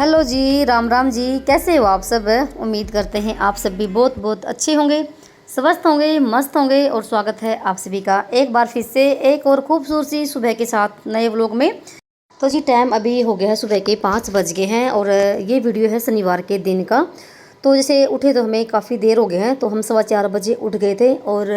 Hello जी, राम राम जी। कैसे हो आप सब? उम्मीद करते हैं आप सब भी बहुत बहुत अच्छे होंगे, स्वस्थ होंगे, मस्त होंगे। और स्वागत है आप सभी का एक बार फिर से एक और खूबसूरत सी सुबह के साथ नए व्लॉग में। तो जी टाइम अभी हो गया है, सुबह के 5 बज गए हैं और ये वीडियो है शनिवार के दिन का। तो जैसे उठे तो हमें काफ़ी देर हो गए हैं, तो हम 4:15 बजे उठ गए थे और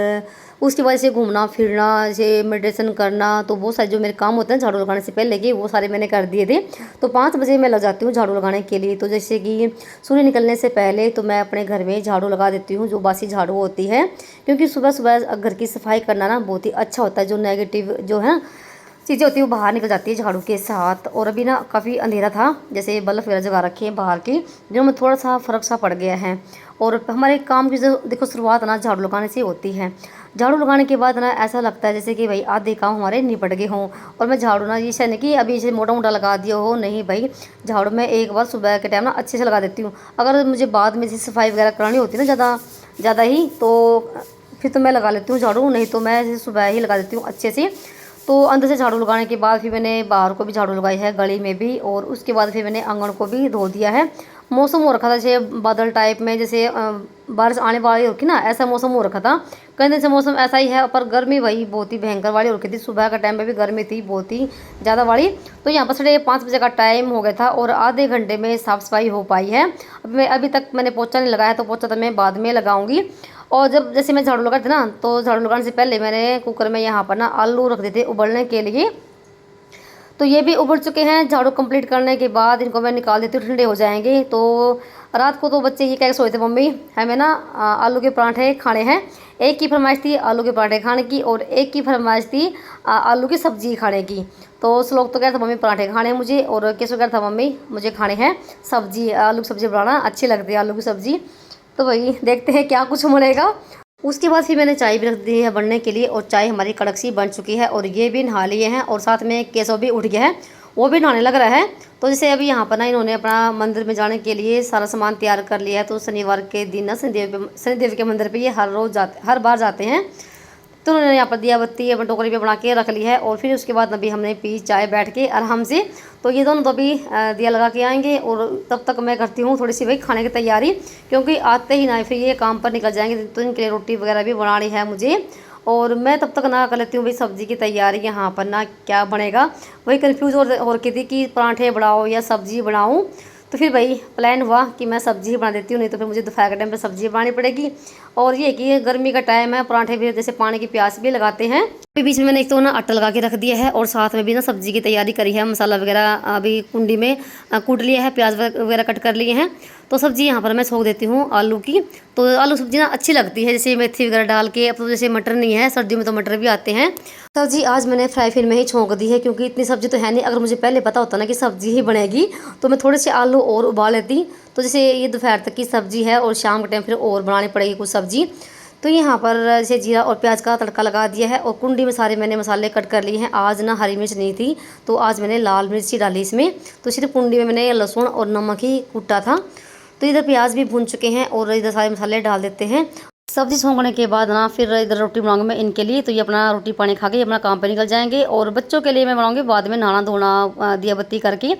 उसकी वजह से घूमना फिरना, जैसे मेडिटेशन करना, तो बहुत सारे जो मेरे काम होते हैं झाड़ू लगाने से पहले के, वो सारे मैंने कर दिए थे। तो 5 बजे मैं लग जाती हूँ झाड़ू लगाने के लिए। तो जैसे कि सूर्य निकलने से पहले तो मैं अपने घर में झाड़ू लगा देती हूँ, जो बासी झाड़ू होती है, क्योंकि सुबह सुबह घर की सफाई करना ना बहुत ही अच्छा होता है। जो नेगेटिव जो है चीज़ें होती है वो बाहर निकल जाती है झाड़ू के साथ। और अभी ना काफ़ी अंधेरा था, जैसे बल्ब वगैरह जगा रखे हैं बाहर की, जो में थोड़ा सा फ़र्क सा पड़ गया है। और हमारे काम की जो देखो शुरुआत ना झाड़ू लगाने से होती है। झाड़ू लगाने के बाद ना ऐसा लगता है जैसे कि भाई आधे काम हमारे निपट गए हों। और मैं झाड़ू ना ये नहीं कि अभी इसे मोटा मोटा लगा दिया हो, नहीं भाई, झाड़ू मैं एक बार सुबह के टाइम ना अच्छे से लगा देती हूँ। अगर मुझे बाद में जैसे सफाई वगैरह करानी होती है ना ज़्यादा ही, तो फिर तो मैं लगा लेती हूँ झाड़ू, नहीं तो मैं सुबह ही लगा देती हूँ अच्छे से। तो अंदर से झाड़ू लगाने के बाद फिर मैंने बाहर को भी झाड़ू लगाई है, गली में भी, और उसके बाद फिर मैंने आंगन को भी धो दिया है। मौसम हो रखा था जैसे बादल टाइप में, जैसे बारिश आने वाली होगी ना, ऐसा मौसम हो रखा था। कई दिन से मौसम ऐसा ही है, पर गर्मी वही बहुत ही भयंकर वाली हो रखी थी। सुबह का टाइम में भी गर्मी थी बहुत ही ज़्यादा वाली। तो यहाँ पर 5:30 बजे का टाइम हो गया था और आधे घंटे में साफ़ सफाई हो पाई है। अभी तक मैंने पोछा नहीं लगाया, तो पोछा तो मैं बाद में लगाऊंगी। और जब जैसे मैं झाड़ू लगाती थी ना, तो झाड़ू लगाने से पहले मैंने कुकर में यहाँ पर ना आलू रख देते उबलने के लिए। तो ये भी उबल चुके हैं। झाड़ू कंप्लीट करने के बाद इनको मैं निकाल देती हूँ, ठंडे हो जाएंगे। तो रात को तो बच्चे ये कह के सोए थे, मम्मी हमें ना आलू के पराठे खाने हैं। एक की फरमाइश थी आलू के पराठे खाने की, और एक की फरमाइश थी आलू की सब्जी खाने की। तो उस लोग तो कह रहे थे मम्मी पराठे खाने हैं मुझे, और किसको कह रहा था मम्मी मुझे खाने हैं सब्जी, आलू की सब्ज़ी बनाना अच्छी लगती है आलू की सब्ज़ी। तो वही देखते हैं क्या कुछ बनेगा। उसके बाद फिर मैंने चाय भी रख दी है बनने के लिए, और चाय हमारी कड़क सी बन चुकी है। और ये भी नहा लिए हैं, और साथ में केशव भी उठ गया है, वो भी नहाने लग रहा है। तो जैसे अभी यहाँ पर ना इन्होंने अपना मंदिर में जाने के लिए सारा सामान तैयार कर लिया है। तो शनिवार के दिन ना शनिदेव के मंदिर पे ये हर बार जाते हैं। तो उन्होंने यहाँ पर दिया बत्ती अपनी टोकरी पे बना के रख ली है। और फिर उसके बाद अभी हमने पी चाय बैठ के आराम से। तो ये दोनों तो अभी दिया लगा के आएंगे, और तब तक मैं करती हूँ थोड़ी सी भाई खाने की तैयारी, क्योंकि आते ही ना फिर ये काम पर निकल जाएंगे। तो इनके लिए रोटी वगैरह भी बनानी है मुझे, और मैं तब तक ना कर लेती हूँ भाई सब्ज़ी की तैयारी। यहाँ पर ना क्या बनेगा वही कन्फ्यूज़ हो रखी थी कि पराठे बनाओ या सब्ज़ी बनाऊँ। तो फिर भाई प्लान हुआ कि मैं सब्ज़ी ही बना देती हूँ, नहीं तो फिर मुझे दोपहर के टाइम पे सब्ज़ी बनानी पड़ेगी। और ये कि गर्मी का टाइम है, पराठे भी जैसे पानी की प्यास भी लगाते हैं। अभी बीच में मैंने एक तो ना आटा लगा के रख दिया है, और साथ में भी ना सब्ज़ी की तैयारी करी है। मसाला वगैरह अभी कुंडी में कूट लिया है, प्याज वगैरह कट कर लिए हैं। तो सब्ज़ी यहाँ पर मैं छोंक देती हूँ आलू की। तो आलू सब्ज़ी ना अच्छी लगती है, जैसे मेथी वगैरह डाल के। अब तो जैसे मटर नहीं है, सर्दियों में तो मटर भी आते हैं। सब्ज़ी आज मैंने फ्राई पैन में ही छोंक दी है, क्योंकि इतनी सब्ज़ी तो है नहीं। अगर मुझे पहले पता होता ना कि सब्ज़ी ही बनेगी, तो मैं थोड़े से आलू और उबाल लेती। तो जैसे ये दोपहर तक की सब्ज़ी है, और शाम के टाइम फिर और बनानी पड़ेगी कुछ सब्ज़ी। तो यहाँ पर जैसे जीरा और प्याज का तड़का लगा दिया है, और कुंडी में सारे मैंने मसाले कट कर लिए हैं। आज ना हरी मिर्च नहीं थी, तो आज मैंने लाल मिर्ची डाली इसमें। तो सिर्फ कुंडी में मैंने लहसुन और नमक ही कूटा था। तो इधर प्याज भी भून चुके हैं, और इधर सारे मसाले डाल देते हैं। सब्ज़ी छोंकने के बाद ना फिर इधर रोटी बनाऊंगी मैं इनके लिए। तो ये अपना रोटी पानी खा के अपना काम पे निकल जाएंगे। और बच्चों के लिए मैं बनाऊंगी बाद में, नहाना धोना दिया बत्ती करके।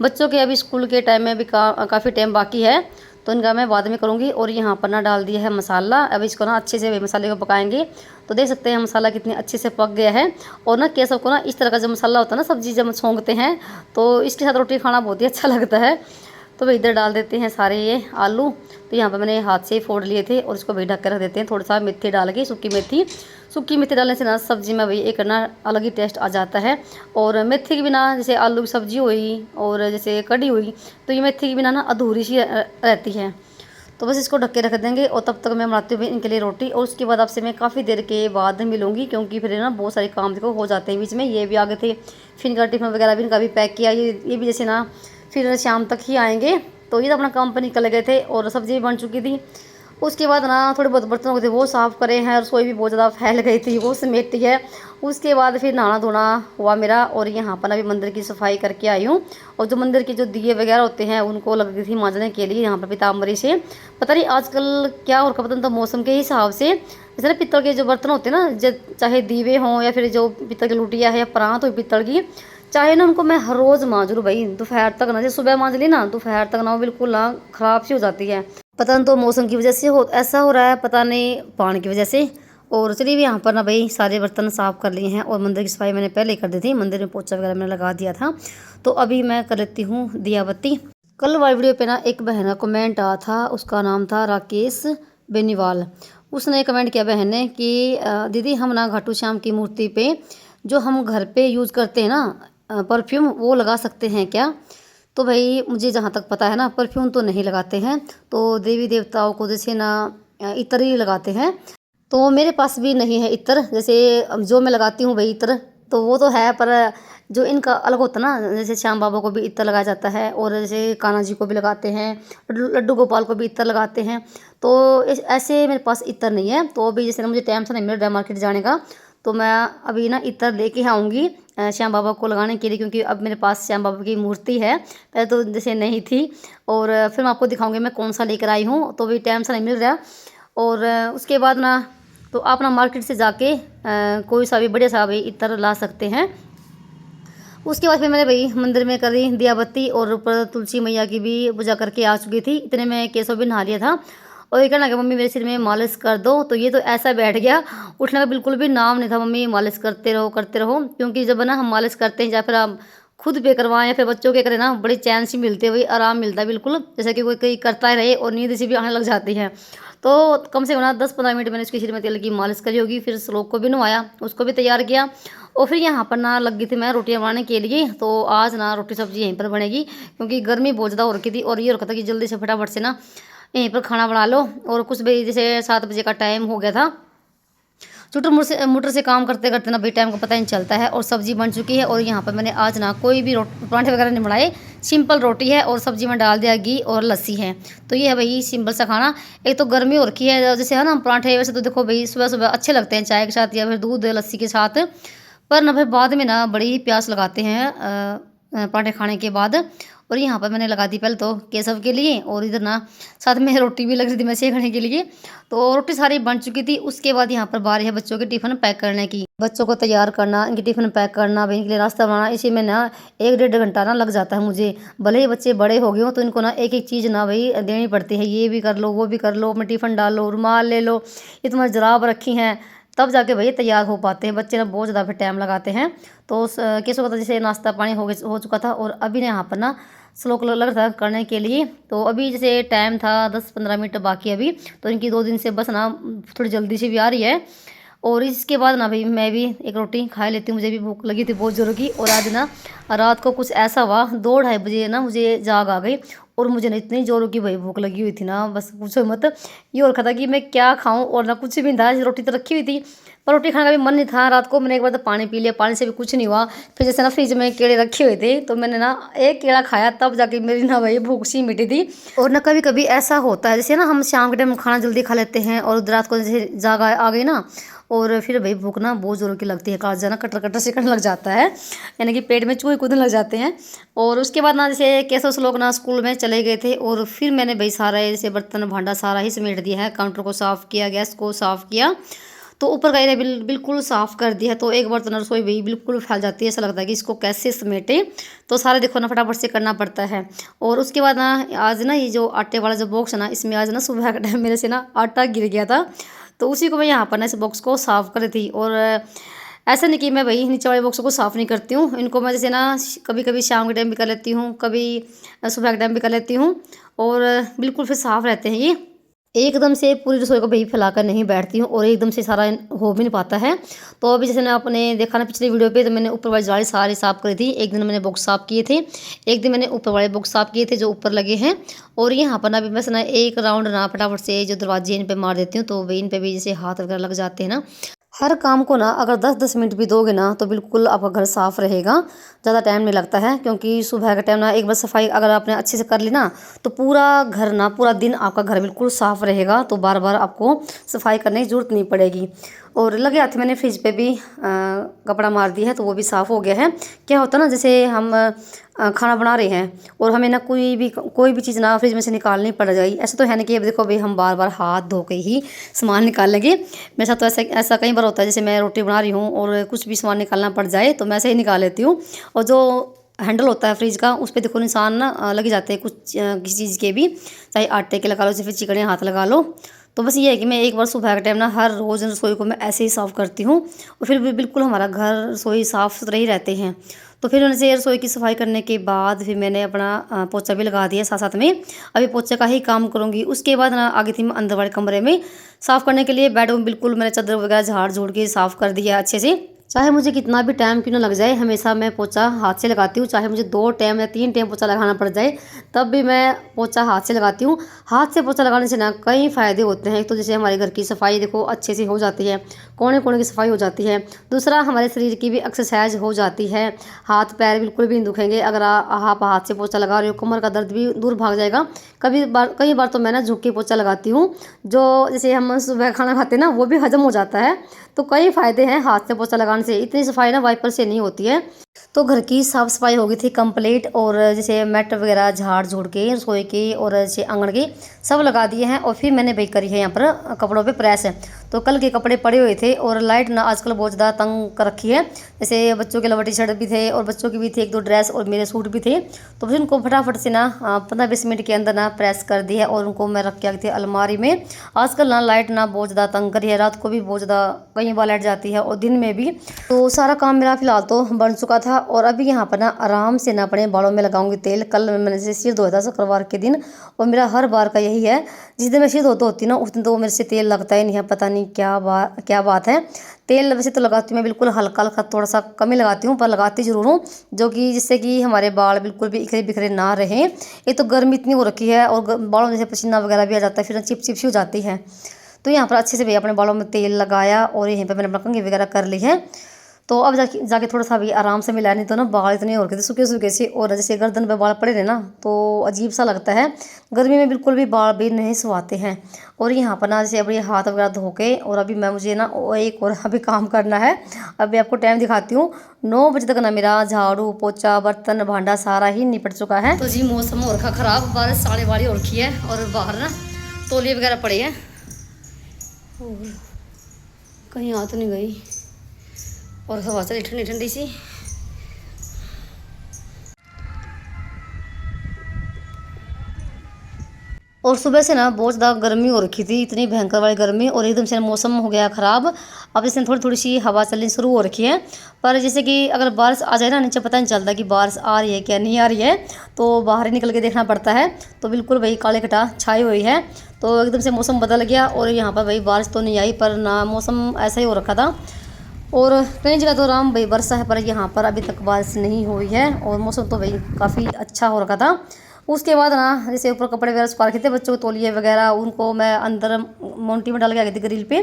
बच्चों के अभी स्कूल के टाइम में भी काफ़ी टाइम बाकी है, तो इनका मैं बाद में करूँगी। और यहाँ पर ना डाल दिया है मसाला। अब इसको ना अच्छे से मसाले को पकाएंगे। तो देख सकते हैं मसाला कितने अच्छे से पक गया है। और ना केसव को ना इस तरह का जो मसाला होता है ना, सब्ज़ी जब छोंकते हैं, तो इसके साथ रोटी खाना बहुत ही अच्छा लगता है। तो भाई इधर डाल देते हैं सारे ये आलू। तो यहाँ पर मैंने हाथ से फोड़ लिए थे, और इसको भी ढक कर रख देते हैं। थोड़ा सा मेथी डाल के, सूखी मेथी डालने से ना सब्ज़ी में भाई एक ना अलग ही टेस्ट आ जाता है। और मेथी के बिना जैसे आलू की सब्ज़ी हुई और जैसे कढ़ी हुई, तो ये मेथी के बिना ना अधूरी सी रहती है। तो बस इसको ढक के रख देंगे, और तब तक मैं बनाती हूँ इनके लिए रोटी। और उसके बाद आपसे मैं काफ़ी देर के बाद मिलूँगी, क्योंकि फिर ना बहुत सारे काम देखो हो जाते हैं बीच में। ये भी आ गए थे, फिर इनका टिफिन वगैरह भी इनका भी पैक किया। ये भी जैसे ना फिर शाम तक ही आएंगे। तो ये तो अपना काम पर निकल गए थे, और सब्ज़ी भी बन चुकी थी। उसके बाद ना थोड़े बहुत बर्तन हो गए थे, वो साफ़ करे हैं। रसोई भी बहुत ज़्यादा फैल गई थी, वो समेटी है। उसके बाद फिर नहाना धोना हुआ मेरा, और यहाँ पर अभी मंदिर की सफाई करके आई हूँ। और जो मंदिर के जो दिए वगैरह होते हैं, उनको लग गई थी मांजने के लिए यहाँ पर पीताम्बरी से। पता नहीं आजकल क्या और पता नहीं, तो मौसम के हिसाब से जैसे ना पित्तल के जो बर्तन होते हैं ना, चाहे दीवे हों या फिर जो पित्तल की लुटिया है या प्रांत हो पित्तल की, चाहे ना उनको मैं हर रोज़ मांज लूँ भाई, दोपहर तक ना, जैसे सुबह मांज ली ना, दोपहर तक ना वो बिल्कुल ना ख़राब सी हो जाती है। पता नहीं तो मौसम की वजह से हो ऐसा हो रहा है, पता नहीं पानी की वजह से। और चलिए यहाँ पर ना भाई सारे बर्तन साफ़ कर लिए हैं और मंदिर की सफाई मैंने पहले ही कर दी थी, मंदिर में पोछा वगैरह मैंने लगा दिया था। तो अभी मैं कर लेती हूँ दिया बत्ती। कल वाली वीडियो पे ना एक बहन का कमेंट आया था, उसका नाम था राकेश बेनीवाल। उसने कमेंट किया बहन ने कि दीदी हम ना खाटू श्याम की मूर्ति पे जो हम घर पे यूज़ करते हैं ना परफ्यूम, वो लगा सकते हैं क्या? तो भाई मुझे जहाँ तक पता है ना, परफ्यूम तो नहीं लगाते हैं, तो देवी देवताओं को जैसे ना इत्र ही लगाते हैं। तो मेरे पास भी नहीं है इत्र, जैसे जो मैं लगाती हूँ भाई इत्र, तो वो तो है, पर जो इनका अलग होता है ना, जैसे श्याम बाबा को भी इत्र लगाया जाता है और जैसे कान्हा जी को भी लगाते हैं, लड्डू गोपाल को भी इत्र लगाते हैं। तो ऐसे मेरे पास इत्र नहीं है। तो अभी जैसे ना मुझे टाइम से नहीं मिल रहा है मार्केट जाने का, तो मैं अभी ना इत्र लेके आऊँगी श्याम बाबा को लगाने के लिए, क्योंकि अब मेरे पास श्याम बाबा की मूर्ति है, पहले तो जैसे नहीं थी। और फिर मैं आपको दिखाऊंगी मैं कौन सा लेकर आई हूँ, तो भी टाइम से नहीं मिल रहा। और उसके बाद ना तो आप ना मार्केट से जाके कोई सा भी बढ़िया सा भाई इत्र ला सकते हैं। उसके बाद फिर मैंने भाई मंदिर में करी दिया बत्ती और ऊपर तुलसी मैया की भी पूजा करके आ चुकी थी। इतने में केशव भी नहा लिया था और ये कहना कि मम्मी मेरे सिर में मालिश कर दो, तो ये तो ऐसा बैठ गया, उठने का बिल्कुल भी नाम नहीं था। मम्मी मालिश करते रहो, क्योंकि जब ना हम मालिश करते हैं या फिर हम खुद पे करवाएं या फिर बच्चों के करें ना, बड़ी चैन सी मिलती है, वही आराम मिलता है बिल्कुल, जैसे कि कोई कोई करता ही रहे और नींद से भी आने लग जाती है। तो कम से कम ना 10-15 मिनट मैंने उसके सिर में तेल की मालिश करी होगी। फिर श्लोक को भी नहवाया, उसको भी तैयार किया और फिर यहाँ पर ना लग गई थी मैं रोटियाँ बनाने के लिए। तो आज ना रोटी सब्जी यहीं पर बनेगी, क्योंकि गर्मी बहुत ज़्यादा हो रखी थी और ये हो रखा था कि जल्दी से फटाफट से ना यहीं पर खाना बना लो। और कुछ भी जैसे 7 बजे का टाइम हो गया था, चुटर मुटर से काम करते करते ना भाई टाइम का पता ही नहीं चलता है। और सब्जी बन चुकी है और यहाँ पर मैंने आज ना कोई भी पराठे वगैरह नहीं बनाए, सिंपल रोटी है और सब्जी में डाल दिया घी और लस्सी है। तो ये है भाई सिंपल सा खाना। एक तो गर्मी हो रखी है, जैसे है ना पराठे वैसे तो देखो भाई सुबह सुबह अच्छे लगते हैं चाय के साथ या फिर दूध लस्सी के साथ, पर ना फिर बाद में ना बड़ी प्यास लगाते हैं पराठे खाने के बाद। और यहाँ पर मैंने लगा दी पहले तो केसव के लिए और इधर ना साथ में रोटी भी लग रही थी मैं सेकने के लिए। तो रोटी सारी बन चुकी थी। उसके बाद यहाँ पर बारी है बच्चों के टिफ़िन पैक करने की, बच्चों को तैयार करना, इनके टिफ़िन पैक करना, भाई इनके लिए नाश्ता बनाना, इसी में ना 1-1.5 घंटा ना लग जाता है मुझे। भले ही बच्चे बड़े हो गए हो तो इनको ना एक एक चीज़ ना भाई देनी पड़ती है, ये भी कर लो वो भी कर लो, अपने टिफ़िन डालो, रुमाल ले लो, ये तुम्हारी जुराब रखी हैं, तब जाके भैया तैयार हो पाते हैं। बच्चे ना बहुत ज़्यादा फिर टाइम लगाते हैं। तो केसव का तो जैसे नाश्ता पानी हो चुका था और अभी ना यहाँ पर ना श्लोक लग रहा था करने के लिए। तो अभी जैसे टाइम था 10-15 मिनट बाकी अभी, तो इनकी 2 दिन से बस ना थोड़ी जल्दी से भी आ रही है। और इसके बाद ना भाई मैं भी एक रोटी खा लेती हूँ, मुझे भी भूख लगी थी बहुत ज़ोरों की। और आज ना रात को कुछ ऐसा हुआ 2-2:30 बजे ना मुझे जाग आ गई और मुझे ना इतनी ज़ोरों की भाई भूख लगी हुई थी ना, बस पूछो मत। ये और था कि मैं क्या खाऊं और ना कुछ भी नहीं था, रोटी तो रखी हुई थी पर रोटी खाने का भी मन नहीं था। रात को मैंने एक बार तो पानी पी लिया, पानी से भी कुछ नहीं हुआ। फिर जैसे ना फ्रिज में केले रखे हुए थे तो मैंने ना एक केला खाया, तब जाके मेरी ना भाई भूख सी मिटी थी। और ना कभी कभी ऐसा होता है जैसे ना हम शाम के टाइम खाना जल्दी खा लेते हैं और रात को जैसे जाग आ गई ना, और फिर भाई भूख ना बहुत ज़ोरों की लगती है, काट ना कटर कटर से करने लग जाता है, यानी कि पेट में चूहे कूदने लग जाते हैं। और उसके बाद ना जैसे कैसे लोग ना स्कूल में चले गए थे और फिर मैंने भाई सारा जैसे बर्तन भांडा सारा ही समेट दिया है, काउंटर को साफ़ किया, गैस को साफ़ किया, तो ऊपर का एरिया बिल्कुल साफ़ कर दिया है। तो एक बर्तन रसोई भाई बिल्कुल फैल जाती है, ऐसा लगता है कि इसको कैसे समेटे। तो सारे देखो ना फटाफट से करना पड़ता है। और उसके बाद ना आज ना ये जो आटे वाला जो बॉक्स है ना, इसमें आज ना सुबह का टाइम मेरे से ना आटा गिर गया था, तो उसी को मैं यहाँ पर ना इस बॉक्स को साफ़ कर रही थी। और ऐसा नहीं कि मैं भाई नीचे वाले बॉक्स को साफ़ नहीं करती हूँ, इनको मैं जैसे ना कभी कभी शाम के टाइम भी कर लेती हूँ, कभी सुबह के टाइम भी कर लेती हूँ। और बिल्कुल फिर साफ़ रहते हैं ये, एकदम से पूरी रसोई को भाई फैलाकर नहीं बैठती हूँ और एकदम से सारा हो भी नहीं पाता है। तो अभी जैसे ना आपने देखा ना पिछली वीडियो पे, तो मैंने ऊपर वाली जाली सारी साफ़ करी थी। एक दिन मैंने बॉक्स साफ़ किए थे, एक दिन मैंने ऊपर वाले बॉक्स साफ़ किए थे जो ऊपर लगे हैं। और यहाँ पर ना अभी बस ना एक राउंड ना फटाफट से जो दरवाजे इन पर मार देती हूँ, तो भाई इन पर भी जैसे हाथ वगैरह लग जाते हैं ना। हर काम को ना अगर 10-10 मिनट भी दोगे ना तो बिल्कुल आपका घर साफ़ रहेगा, ज़्यादा टाइम नहीं लगता है। क्योंकि सुबह का टाइम ना एक बार सफाई अगर आपने अच्छे से कर ली ना, तो पूरा घर ना पूरा दिन आपका घर बिल्कुल साफ़ रहेगा, तो बार बार आपको सफाई करने की ज़रूरत नहीं पड़ेगी। और लगे हाथ मैंने फ्रिज पे भी कपड़ा मार दिया है, तो वो भी साफ़ हो गया है। क्या होता है ना, जैसे हम खाना बना रहे हैं और हमें ना कोई भी चीज़ ना फ्रिज में से निकालनी पड़ जाए, ऐसा तो है ना कि अब देखो भाई हम बार बार हाथ धो के ही सामान निकाल लेंगे। मेरे साथ तो ऐसा कई बार होता है, जैसे मैं रोटी बना रही हूँ और कुछ भी सामान निकालना पड़ जाए तो मैं ऐसे ही निकाल लेती हूँ। और जो हैंडल होता है फ्रिज का, उस पर देखो निशान ना लगे जाते हैं कुछ किसी चीज़ के भी, चाहे आटे के लगा लो, चाहे फिर चिकने हाथ लगा लो। तो बस ये है कि मैं एक बार सुबह के टाइम ना हर रोज़ रसोई को मैं ऐसे ही साफ़ करती हूँ, और फिर भी बिल्कुल हमारा घर रसोई साफ़ सुथरे ही रहते हैं। तो फिर उनसे रसोई की सफाई करने के बाद फिर मैंने अपना पोछा भी लगा दिया साथ साथ में। अभी पोछे का ही काम करूँगी। उसके बाद ना आगे थी मैं अंदर वाले कमरे में साफ़ करने के लिए। बेडरूम बिल्कुल मैंने चादर वगैरह झाड़ झूड़ के साफ़ कर दिया अच्छे से। चाहे मुझे कितना भी टाइम क्यों ना लग जाए, हमेशा मैं पोछा हाथ से लगाती हूँ। चाहे मुझे 2 टाइम या 3 टाइम पोछा लगाना पड़ जाए, तब भी मैं पोछा हाथ से लगाती हूँ। हाथ से पोछा लगाने से ना कई फ़ायदे होते हैं। एक तो जैसे हमारे घर की सफाई देखो अच्छे से हो जाती है, कोने कोने की सफाई हो जाती है। दूसरा, हमारे शरीर की भी एक्सरसाइज हो जाती है, हाथ पैर बिल्कुल भी नहीं दुखेंगे। अगर आप हाथ से पोछा लगा रहे हो, कमर का दर्द भी दूर भाग जाएगा। कई बार तो मैं ना झुक के पोछा लगाती हूँ, जो जैसे हम सुबह खाना खाते हैं ना, वो भी हजम हो जाता है। तो कई फ़ायदे हैं हाथ से पोछा लगाने से। इतनी सफाई ना वाइपर से नहीं होती है। तो घर की साफ़ सफाई हो गई थी कंप्लीट, और जैसे मैट वगैरह झाड़ झूड़ के रसोई की और जैसे आंगन की सब लगा दिए हैं। और फिर मैंने बेक करी है यहाँ पर कपड़ों पे प्रेस। तो कल के कपड़े पड़े हुए थे, और लाइट ना आजकल बहुत ज़्यादा तंग कर रखी है। जैसे बच्चों के लोवर टी शर्ट भी थे, और बच्चों की भी थी 1-2 ड्रेस, और मेरे सूट भी थे। तो फिर उनको फटाफट से ना 15-20 मिनट के अंदर ना प्रेस कर दी है, और उनको मैं रख के आई थी अलमारी में। आजकल ना लाइट ना बहुत ज़्यादा तंग करी है, रात को भी बहुत ज़्यादा कई बार लाइट जाती है और दिन में भी। तो सारा काम मेरा फिलहाल तो बन चुका था, और अभी यहाँ पर ना आराम से ना अपने बालों में लगाऊंगी तेल। कल मैंने जैसे सिर धोया था शुक्रवार के दिन, और मेरा हर बार का यही है, जिस दिन मैं सिर धोती होती ना उस दिन तो मेरे से तेल लगता ही नहीं है। पता नहीं क्या बात है। तेल वैसे तो लगाती हूँ मैं बिल्कुल हल्का हल्का, थोड़ा सा कम ही लगाती हूँ, पर लगाती ज़रूर हूँ, जो कि जिससे कि हमारे बाल बिल्कुल भी इखरे बिखरे ना रहें। एक तो गर्मी इतनी हो रखी है, और बालों में जैसे पसीना वगैरह भी आ जाता है, फिर चिप चिप सी हो जाती है। तो यहाँ पर अच्छे से भैया अपने बालों में तेल लगाया, और यहीं पर मैंने अपना कंघी वगैरह कर ली है। तो अब जाके थोड़ा सा भी आराम से मिला, नहीं तो ना बाल इतने हो रखे थे सूखे सूखे से, और जैसे गर्दन पे बाल पड़े रहे ना तो अजीब सा लगता है। गर्मी में बिल्कुल भी बाल भी नहीं सुहाते हैं। और यहाँ पर ना जैसे अभी हाथ वगैरह धो के, और अभी मुझे ना एक और अभी काम करना है। अभी आपको टाइम दिखाती हूँ, 9 बजे तक ना मेरा झाड़ू पोछा बर्तन भांडा सारा ही निपट चुका है। तो जी मौसम हो रखा ख़राब, बारिश साढ़े बारी हो रखी है, और बाहर ना तौलिए वगैरह पड़े हैं, कहीं आ तो नहीं गई, और हवा चली ठंडी ठंडी सी। और सुबह से ना बहुत ज़्यादा गर्मी हो रखी थी, इतनी भयंकर वाली गर्मी, और एकदम से मौसम हो गया ख़राब। अब इसमें थोड़ी थोड़ी सी हवा चलनी शुरू हो रखी है, पर जैसे कि अगर बारिश आ जाए ना, नीचे पता नहीं चलता कि बारिश आ रही है क्या नहीं आ रही है, तो बाहर ही निकल के देखना पड़ता है। तो बिल्कुल भाई काले घटा छाई हुई है, तो एकदम से मौसम बदल गया, और यहाँ पर भाई बारिश तो नहीं आई, पर ना मौसम ऐसा ही हो रखा था। और कई जगह तो राम भाई वर्षा है, पर यहाँ पर अभी तक बारिश नहीं हुई है, और मौसम तो भाई काफ़ी अच्छा हो रखा था। उसके बाद ना जैसे ऊपर कपड़े वगैरह सुखा रखे थे, बच्चों के तौलिए वगैरह, उनको मैं अंदर मोन्टी में डाल के आ गई थी ग्रिल पे।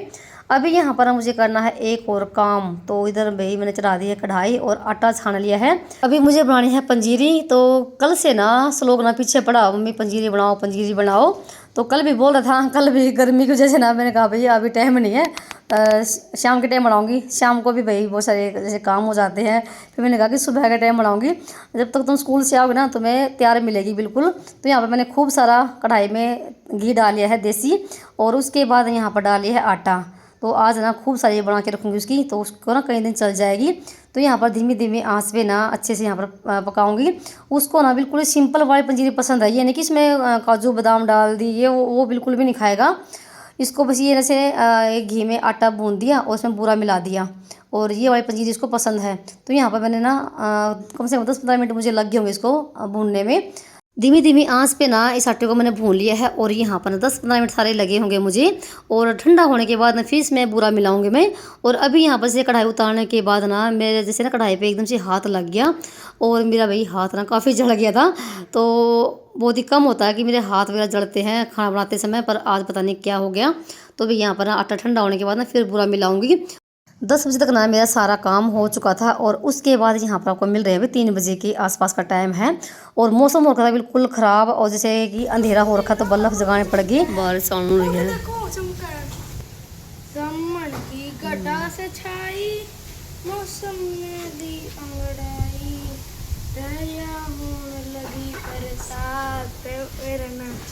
अभी यहाँ पर मुझे करना है एक और काम। तो इधर भाई मैंने चढ़ा दी है कढ़ाई, और आटा छान लिया है। अभी मुझे बनानी है पंजीरी। तो कल से ना श्लोक ना पीछे पड़ा, मम्मी पंजीरी बनाओ पंजीरी बनाओ। तो कल भी बोल रहा था, कल भी गर्मी की वजह से ना मैंने कहा भैया अभी टाइम नहीं है, शाम के टाइम बनाऊंगी। शाम को भी भाई बहुत सारे जैसे काम हो जाते हैं, फिर मैंने कहा कि सुबह के टाइम बनाऊंगी, जब तक तुम स्कूल से आओगे ना तुम्हें तैयार मिलेगी बिल्कुल। तो यहाँ पर मैंने खूब सारा कढ़ाई में घी डाल लिया है देसी, और उसके बाद यहाँ पर डाल लिया है आटा। तो आज ना खूब सारी बना के रखूँगी उसकी, तो उसको ना कई दिन चल जाएगी। तो यहाँ पर धीमी धीमी आंच पे ना अच्छे से यहाँ पर पकाऊंगी उसको ना। बिल्कुल सिंपल वाली पंजीरी पसंद है, ये नहीं कि इसमें काजू बादाम डाल दी, ये वो बिल्कुल भी नहीं खाएगा इसको। बस ये जैसे एक घी में आटा भून दिया और उसमें बूरा मिला दिया, और ये वाली पंजीरी इसको पसंद है। तो यहाँ पर मैंने ना कम से कम 10-15 मिनट मुझे लग गए होंगे इसको भूनने में। धीमी धीमी आंच पे ना इस आटे को मैंने भून लिया है, और यहाँ पर 10-15 मिनट सारे लगे होंगे मुझे। और ठंडा होने के बाद ना फिर इसमें बूरा मिलाऊंगी मैं। और अभी यहाँ पर से कढ़ाई उतारने के बाद ना मेरे जैसे ना कढ़ाई पे एकदम से हाथ लग गया, और मेरा भाई हाथ ना काफ़ी जल गया था। तो बहुत ही कम होता है कि मेरे हाथ वगैरह जलते हैं खाना बनाते समय, पर आज पता नहीं क्या हो गया। तो भी यहाँ पर ना आटा ठंडा होने के बाद ना फिर बूरा मिलाऊंगी। 10 बजे तक ना मेरा सारा काम हो चुका था, और उसके बाद यहाँ पर आपको मिल रहे हैं अभी 3 बजे के आसपास का टाइम है, और मौसम हो रखा था बिल्कुल ख़राब, और जैसे कि अंधेरा हो रखा तो बल्ब जगाने पड़ गई। बारिश आने लगी है। उदास छाई मौसम में दी अंगड़ाई दरिया होने लगी बरसात मेरा नाच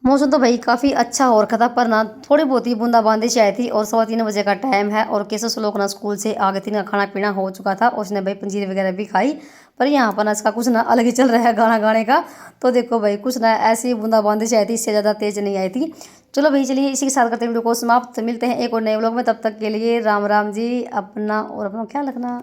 मौसम तो भाई काफ़ी अच्छा हो रखा था, पर ना थोड़ी बहुत ही बूंदाबांदी सी आई थी। और 3:15 बजे का टाइम है और केसर श्लोक ना स्कूल से आ गए थे, ना खाना पीना हो चुका था, उसने भाई पंजीरी वगैरह भी खाई। पर यहाँ पर ना इसका कुछ ना अलग ही चल रहा है गाना गाने का। तो देखो भाई कुछ ना ऐसी बूंदाबांदी सी आई थी, इससे ज़्यादा तेज़ नहीं आई थी। चलो भाई चलिए इसी के साथ करते हैं वीडियो को समाप्त। मिलते हैं एक और नए व्लॉग में, तब तक के लिए राम राम जी। अपना और अपना ख्याल रखना।